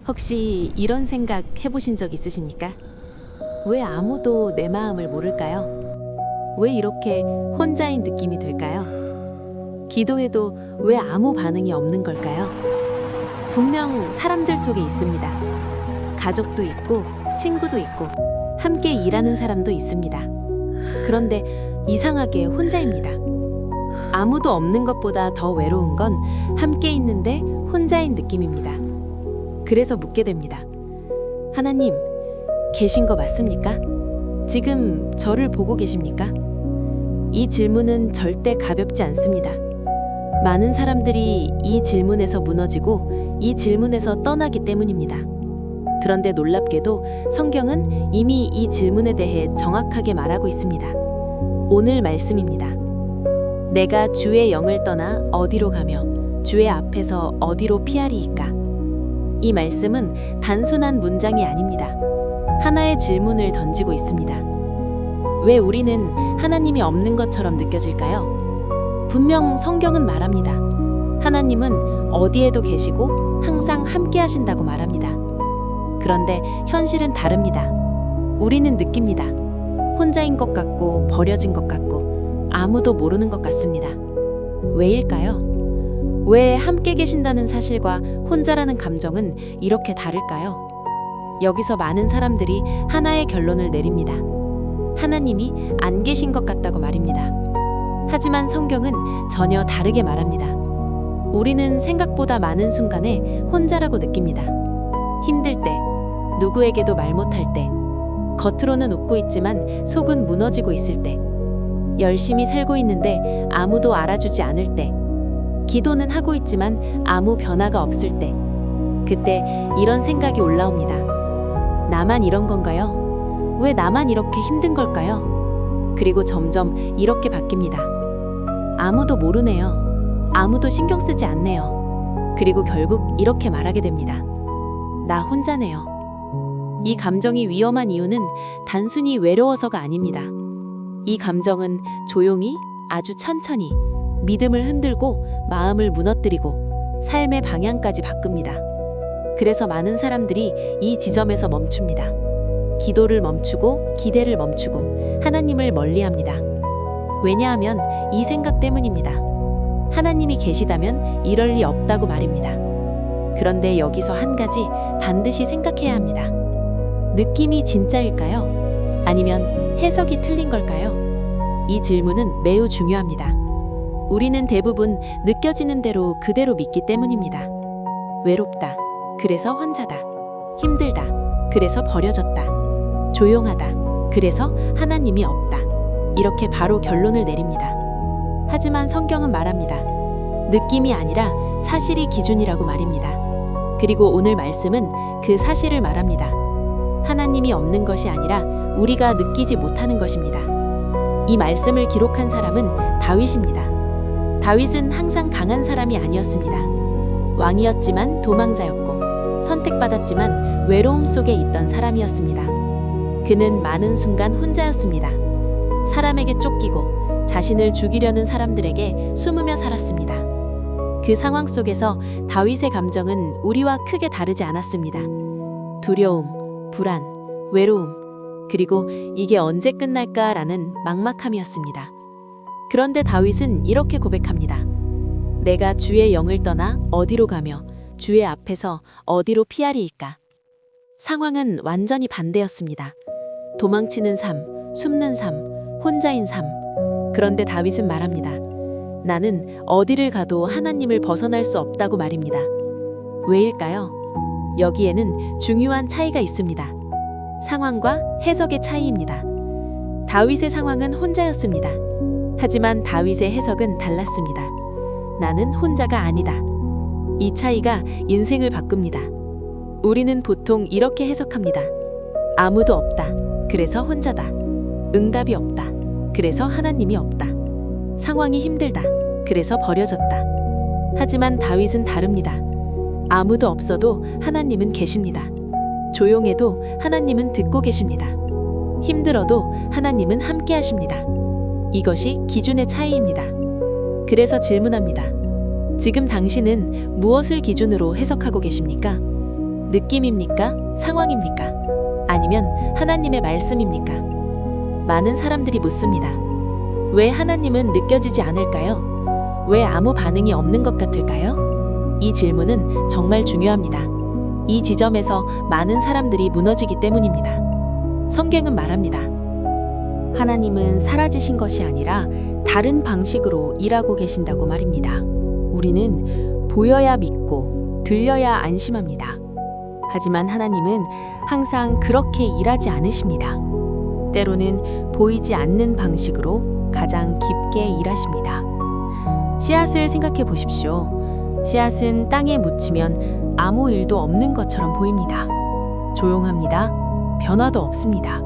혹시 이런 생각 해보신 적 있으십니까? 왜 아무도 내 마음을 모를까요? 왜 이렇게 혼자인 느낌이 들까요? 기도해도 왜 아무 반응이 없는 걸까요? 분명 사람들 속에 있습니다. 가족도 있고, 친구도 있고, 함께 일하는 사람도 있습니다. 그런데 이상하게 혼자입니다. 아무도 없는 것보다 더 외로운 건 함께 있는데 혼자인 느낌입니다. 그래서 묻게 됩니다. 하나님, 계신 거 맞습니까? 지금 저를 보고 계십니까? 이 질문은 절대 가볍지 않습니다. 많은 사람들이 이 질문에서 무너지고 이 질문에서 떠나기 때문입니다. 그런데 놀랍게도 성경은 이미 이 질문에 대해 정확하게 말하고 있습니다. 오늘 말씀입니다. 내가 주의 영을 떠나 어디로 가며 주의 앞에서 어디로 피하리이까? 이 말씀은 단순한 문장이 아닙니다. 하나의 질문을 던지고 있습니다. 왜 우리는 하나님이 없는 것처럼 느껴질까요? 분명 성경은 말합니다. 하나님은 어디에도 계시고 항상 함께 하신다고 말합니다. 그런데 현실은 다릅니다. 우리는 느낍니다. 혼자인 것 같고 버려진 것 같고 아무도 모르는 것 같습니다. 왜일까요? 왜 함께 계신다는 사실과 혼자라는 감정은 이렇게 다를까요? 여기서 많은 사람들이 하나의 결론을 내립니다. 하나님이 안 계신 것 같다고 말입니다. 하지만 성경은 전혀 다르게 말합니다. 우리는 생각보다 많은 순간에 혼자라고 느낍니다. 힘들 때, 누구에게도 말 못할 때, 겉으로는 웃고 있지만 속은 무너지고 있을 때, 열심히 살고 있는데 아무도 알아주지 않을 때, 기도는 하고 있지만 아무 변화가 없을 때, 그때 이런 생각이 올라옵니다. 나만 이런 건가요? 왜 나만 이렇게 힘든 걸까요? 그리고 점점 이렇게 바뀝니다. 아무도 모르네요. 아무도 신경 쓰지 않네요. 그리고 결국 이렇게 말하게 됩니다. 나 혼자네요. 이 감정이 위험한 이유는 단순히 외로워서가 아닙니다. 이 감정은 조용히, 아주 천천히 믿음을 흔들고 마음을 무너뜨리고 삶의 방향까지 바꿉니다. 그래서 많은 사람들이 이 지점에서 멈춥니다. 기도를 멈추고 기대를 멈추고 하나님을 멀리합니다. 왜냐하면 이 생각 때문입니다. 하나님이 계시다면 이럴 리 없다고 말입니다. 그런데 여기서 한 가지 반드시 생각해야 합니다. 느낌이 진짜일까요? 아니면 해석이 틀린 걸까요? 이 질문은 매우 중요합니다. 우리는 대부분 느껴지는 대로 그대로 믿기 때문입니다. 외롭다. 그래서 혼자다. 힘들다. 그래서 버려졌다. 조용하다. 그래서 하나님이 없다. 이렇게 바로 결론을 내립니다. 하지만 성경은 말합니다. 느낌이 아니라 사실이 기준이라고 말입니다. 그리고 오늘 말씀은 그 사실을 말합니다. 하나님이 없는 것이 아니라 우리가 느끼지 못하는 것입니다. 이 말씀을 기록한 사람은 다윗입니다. 다윗은 항상 강한 사람이 아니었습니다. 왕이었지만 도망자였고 선택받았지만 외로움 속에 있던 사람이었습니다. 그는 많은 순간 혼자였습니다. 사람에게 쫓기고 자신을 죽이려는 사람들에게 숨으며 살았습니다. 그 상황 속에서 다윗의 감정은 우리와 크게 다르지 않았습니다. 두려움, 불안, 외로움, 그리고 이게 언제 끝날까라는 막막함이었습니다. 그런데 다윗은 이렇게 고백합니다. 내가 주의 영을 떠나 어디로 가며 주의 앞에서 어디로 피하리이까? 상황은 완전히 반대였습니다. 도망치는 삶, 숨는 삶, 혼자인 삶. 그런데 다윗은 말합니다. 나는 어디를 가도 하나님을 벗어날 수 없다고 말입니다. 왜일까요? 여기에는 중요한 차이가 있습니다. 상황과 해석의 차이입니다. 다윗의 상황은 혼자였습니다. 하지만 다윗의 해석은 달랐습니다. 나는 혼자가 아니다. 이 차이가 인생을 바꿉니다. 우리는 보통 이렇게 해석합니다. 아무도 없다. 그래서 혼자다. 응답이 없다. 그래서 하나님이 없다. 상황이 힘들다. 그래서 버려졌다. 하지만 다윗은 다릅니다. 아무도 없어도 하나님은 계십니다. 조용해도 하나님은 듣고 계십니다. 힘들어도 하나님은 함께 하십니다. 이것이 기준의 차이입니다. 그래서 질문합니다. 지금 당신은 무엇을 기준으로 해석하고 계십니까? 느낌입니까? 상황입니까? 아니면 하나님의 말씀입니까? 많은 사람들이 묻습니다. 왜 하나님은 느껴지지 않을까요? 왜 아무 반응이 없는 것 같을까요? 이 질문은 정말 중요합니다. 이 지점에서 많은 사람들이 무너지기 때문입니다. 성경은 말합니다. 하나님은 사라지신 것이 아니라 다른 방식으로 일하고 계신다고 말입니다. 우리는 보여야 믿고 들려야 안심합니다. 하지만 하나님은 항상 그렇게 일하지 않으십니다. 때로는 보이지 않는 방식으로 가장 깊게 일하십니다. 씨앗을 생각해 보십시오. 씨앗은 땅에 묻히면 아무 일도 없는 것처럼 보입니다. 조용합니다. 변화도 없습니다.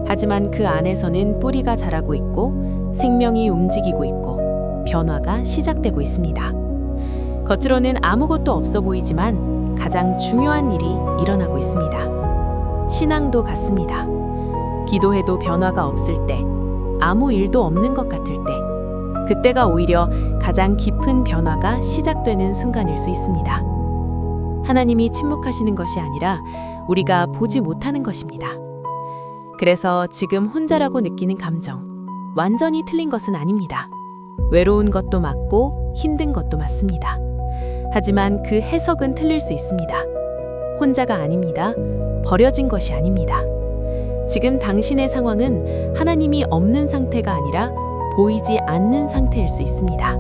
하지만 그 안에서는 뿌리가 자라고 있고 생명이 움직이고 있고 변화가 시작되고 있습니다. 겉으로는 아무것도 없어 보이지만 가장 중요한 일이 일어나고 있습니다. 신앙도 같습니다. 기도해도 변화가 없을 때, 아무 일도 없는 것 같을 때, 그때가 오히려 가장 깊은 변화가 시작되는 순간일 수 있습니다. 하나님이 침묵하시는 것이 아니라 우리가 보지 못하는 것입니다. 그래서 지금 혼자라고 느끼는 감정, 완전히 틀린 것은 아닙니다. 외로운 것도 맞고 힘든 것도 맞습니다. 하지만 그 해석은 틀릴 수 있습니다. 혼자가 아닙니다. 버려진 것이 아닙니다. 지금 당신의 상황은 하나님이 없는 상태가 아니라 보이지 않는 상태일 수 있습니다.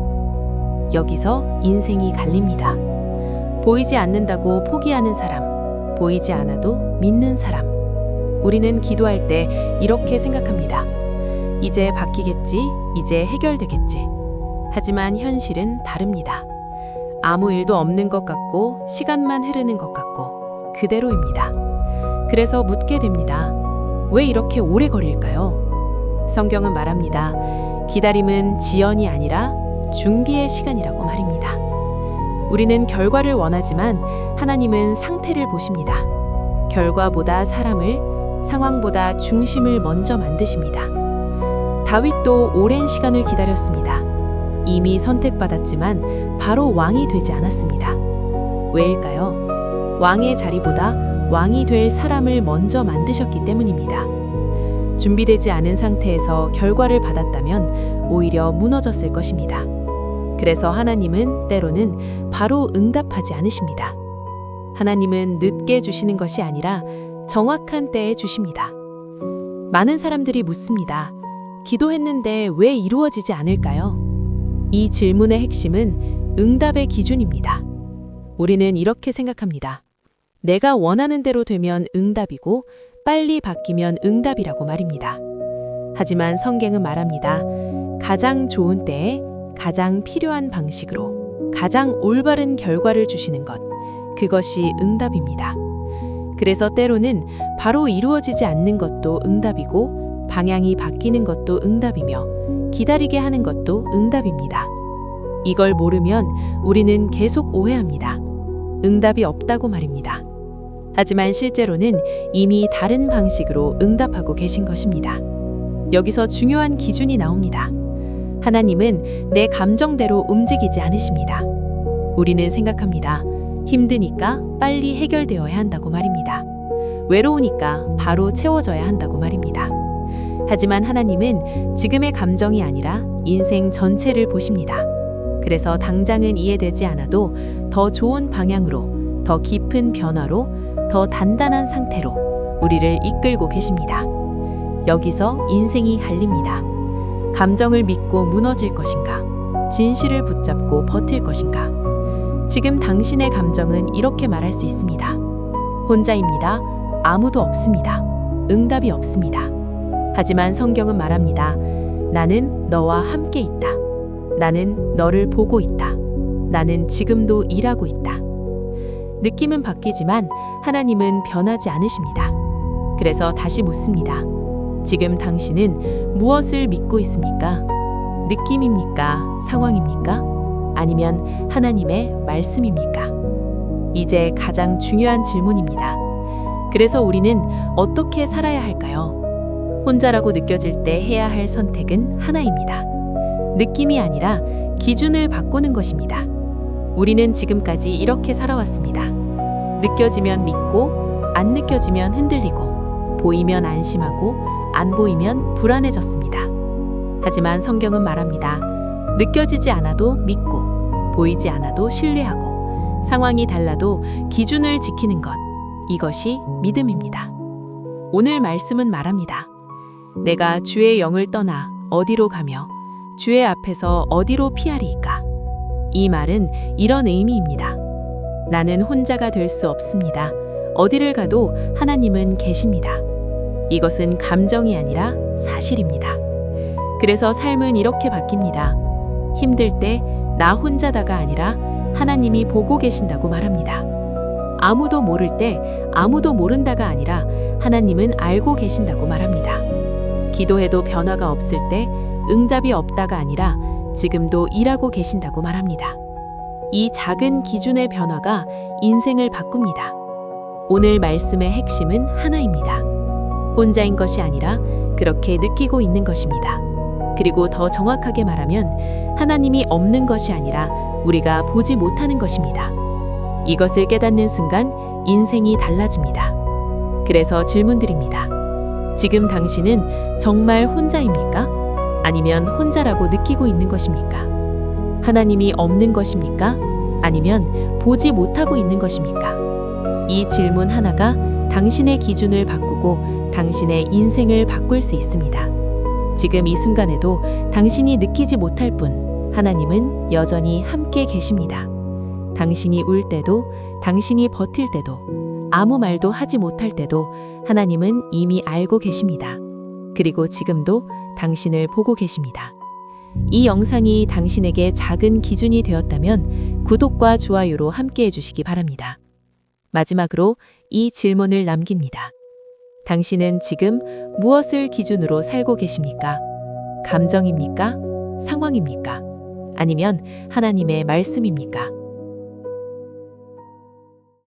여기서 인생이 갈립니다. 보이지 않는다고 포기하는 사람, 보이지 않아도 믿는 사람. 우리는 기도할 때 이렇게 생각합니다. 이제 바뀌겠지, 이제 해결되겠지. 하지만 현실은 다릅니다. 아무 일도 없는 것 같고 시간만 흐르는 것 같고 그대로입니다. 그래서 묻게 됩니다. 왜 이렇게 오래 걸릴까요? 성경은 말합니다. 기다림은 지연이 아니라 준비의 시간이라고 말입니다. 우리는 결과를 원하지만 하나님은 상태를 보십니다. 결과보다 사람을, 상황보다 중심을 먼저 만드십니다. 다윗도 오랜 시간을 기다렸습니다. 이미 선택받았지만 바로 왕이 되지 않았습니다. 왜일까요? 왕의 자리보다 왕이 될 사람을 먼저 만드셨기 때문입니다. 준비되지 않은 상태에서 결과를 받았다면 오히려 무너졌을 것입니다. 그래서 하나님은 때로는 바로 응답하지 않으십니다. 하나님은 늦게 주시는 것이 아니라 정확한 때에 주십니다. 많은 사람들이 묻습니다. 기도했는데 왜 이루어지지 않을까요? 이 질문의 핵심은 응답의 기준입니다. 우리는 이렇게 생각합니다. 내가 원하는 대로 되면 응답이고 빨리 바뀌면 응답이라고 말입니다. 하지만 성경은 말합니다. 가장 좋은 때에 가장 필요한 방식으로 가장 올바른 결과를 주시는 것, 그것이 응답입니다. 그래서 때로는 바로 이루어지지 않는 것도 응답이고 방향이 바뀌는 것도 응답이며 기다리게 하는 것도 응답입니다. 이걸 모르면 우리는 계속 오해합니다. 응답이 없다고 말입니다. 하지만 실제로는 이미 다른 방식으로 응답하고 계신 것입니다. 여기서 중요한 기준이 나옵니다. 하나님은 내 감정대로 움직이지 않으십니다. 우리는 생각합니다. 힘드니까 빨리 해결되어야 한다고 말입니다. 외로우니까 바로 채워져야 한다고 말입니다. 하지만 하나님은 지금의 감정이 아니라 인생 전체를 보십니다. 그래서 당장은 이해되지 않아도 더 좋은 방향으로, 더 깊은 변화로, 더 단단한 상태로 우리를 이끌고 계십니다. 여기서 인생이 갈립니다. 감정을 믿고 무너질 것인가? 진실을 붙잡고 버틸 것인가? 지금 당신의 감정은 이렇게 말할 수 있습니다. 혼자입니다. 아무도 없습니다. 응답이 없습니다. 하지만 성경은 말합니다. 나는 너와 함께 있다. 나는 너를 보고 있다. 나는 지금도 일하고 있다. 느낌은 바뀌지만 하나님은 변하지 않으십니다. 그래서 다시 묻습니다. 지금 당신은 무엇을 믿고 있습니까? 느낌입니까? 상황입니까? 아니면 하나님의 말씀입니까? 이제 가장 중요한 질문입니다. 그래서 우리는 어떻게 살아야 할까요? 혼자라고 느껴질 때 해야 할 선택은 하나입니다. 느낌이 아니라 기준을 바꾸는 것입니다. 우리는 지금까지 이렇게 살아왔습니다. 느껴지면 믿고, 안 느껴지면 흔들리고, 보이면 안심하고, 안 보이면 불안해졌습니다. 하지만 성경은 말합니다. 느껴지지 않아도 믿고, 보이지 않아도 신뢰하고, 상황이 달라도 기준을 지키는 것, 이것이 믿음입니다. 오늘 말씀은 말합니다. 내가 주의 영을 떠나 어디로 가며 주의 앞에서 어디로 피하리이까? 이 말은 이런 의미입니다. 나는 혼자가 될 수 없습니다. 어디를 가도 하나님은 계십니다. 이것은 감정이 아니라 사실입니다. 그래서 삶은 이렇게 바뀝니다. 힘들 때 나 혼자다가 아니라 하나님이 보고 계신다고 말합니다. 아무도 모를 때 아무도 모른다가 아니라 하나님은 알고 계신다고 말합니다. 기도해도 변화가 없을 때 응답이 없다가 아니라 지금도 일하고 계신다고 말합니다. 이 작은 기준의 변화가 인생을 바꿉니다. 오늘 말씀의 핵심은 하나입니다. 혼자인 것이 아니라 그렇게 느끼고 있는 것입니다. 그리고 더 정확하게 말하면 하나님이 없는 것이 아니라 우리가 보지 못하는 것입니다. 이것을 깨닫는 순간 인생이 달라집니다. 그래서 질문드립니다. 지금 당신은 정말 혼자입니까? 아니면 혼자라고 느끼고 있는 것입니까? 하나님이 없는 것입니까? 아니면 보지 못하고 있는 것입니까? 이 질문 하나가 당신의 기준을 바꾸고 당신의 인생을 바꿀 수 있습니다. 지금 이 순간에도 당신이 느끼지 못할 뿐 하나님은 여전히 함께 계십니다. 당신이 울 때도, 당신이 버틸 때도, 아무 말도 하지 못할 때도 하나님은 이미 알고 계십니다. 그리고 지금도 당신을 보고 계십니다. 이 영상이 당신에게 작은 기준이 되었다면 구독과 좋아요로 함께 해주시기 바랍니다. 마지막으로 이 질문을 남깁니다. 당신은 지금 무엇을 기준으로 살고 계십니까? 감정입니까? 상황입니까? 아니면 하나님의 말씀입니까?